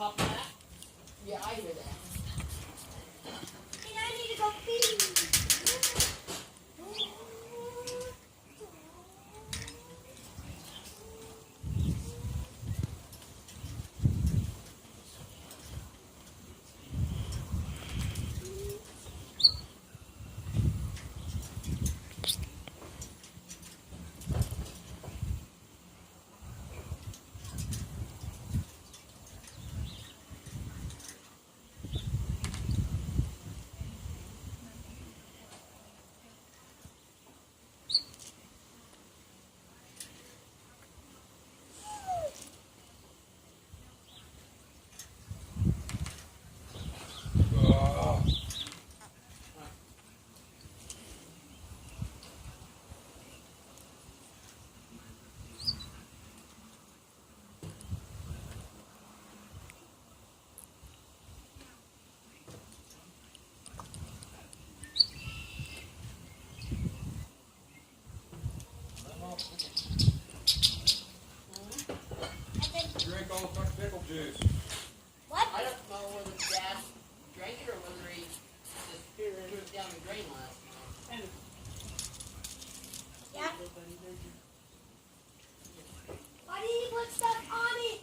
pop that? Yeah, I hear that. And I need to go pee. Drink all the pickle juice. What? I don't know whether Dad drank it or whether he just threw it down the drain last night. Yeah? Why did you put stuff on it?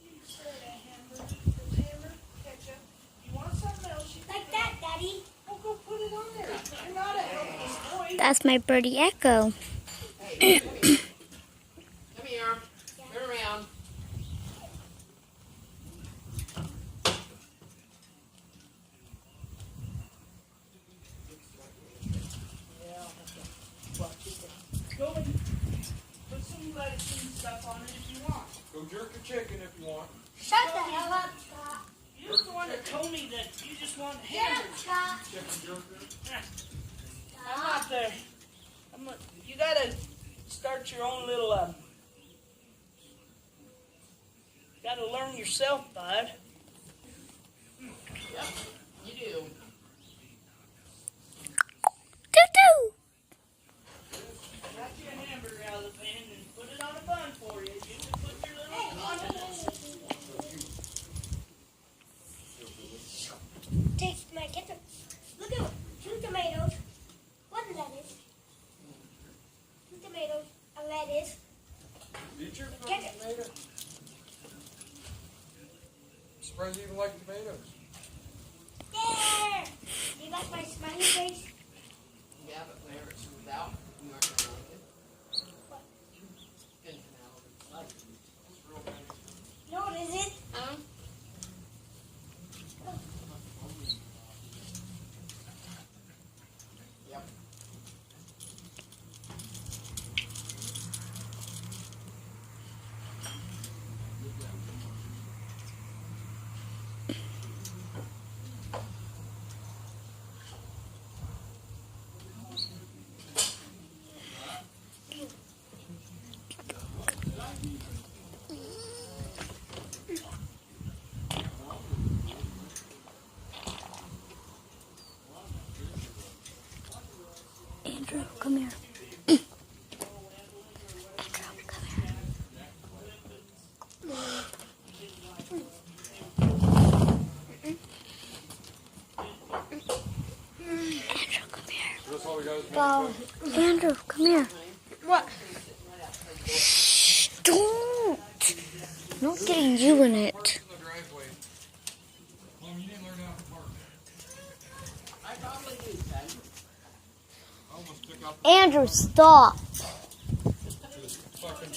You said a hammer, ketchup. You want something else? Like that, Daddy. Well, go put it on there. You're not a helpless boy. That's my birdie Echo. Hey, come here. Come here. Turn around. Go and put some lettuce and stuff on it if you want. Go jerk a chicken if you want. Shut the hell up, Scott. You're the one that told me that you just want Shut up, hamburgers. Scott. Chicken jerker. I'm not there. You gotta start your own little, gotta learn yourself, bud. Yep, you do. Doo-doo! Got your hamburger out of the pan and put it on a bun for you. You can put your little condiments. Taste my ketchup. Look at 2 tomatoes. 1 lettuce. 2 tomatoes. A lettuce. Eat your fucking Ketchup. tomato. Surprised you even like tomatoes. There! You like my smiley face? Yeah, but whenever it's without, you aren't going to like it. What? It's gonna come out of its life. It's real nice. No, it isn't. Yep. Andrew, come here. Andrew, come here. Andrew, come here. That's all we got is Go. Andrew, come here. What? Shh, don't. I'm not getting you in it. in the driveway. Mom, you didn't learn how to park. I probably do, Dad. I almost took out Andrew, stop. this fucking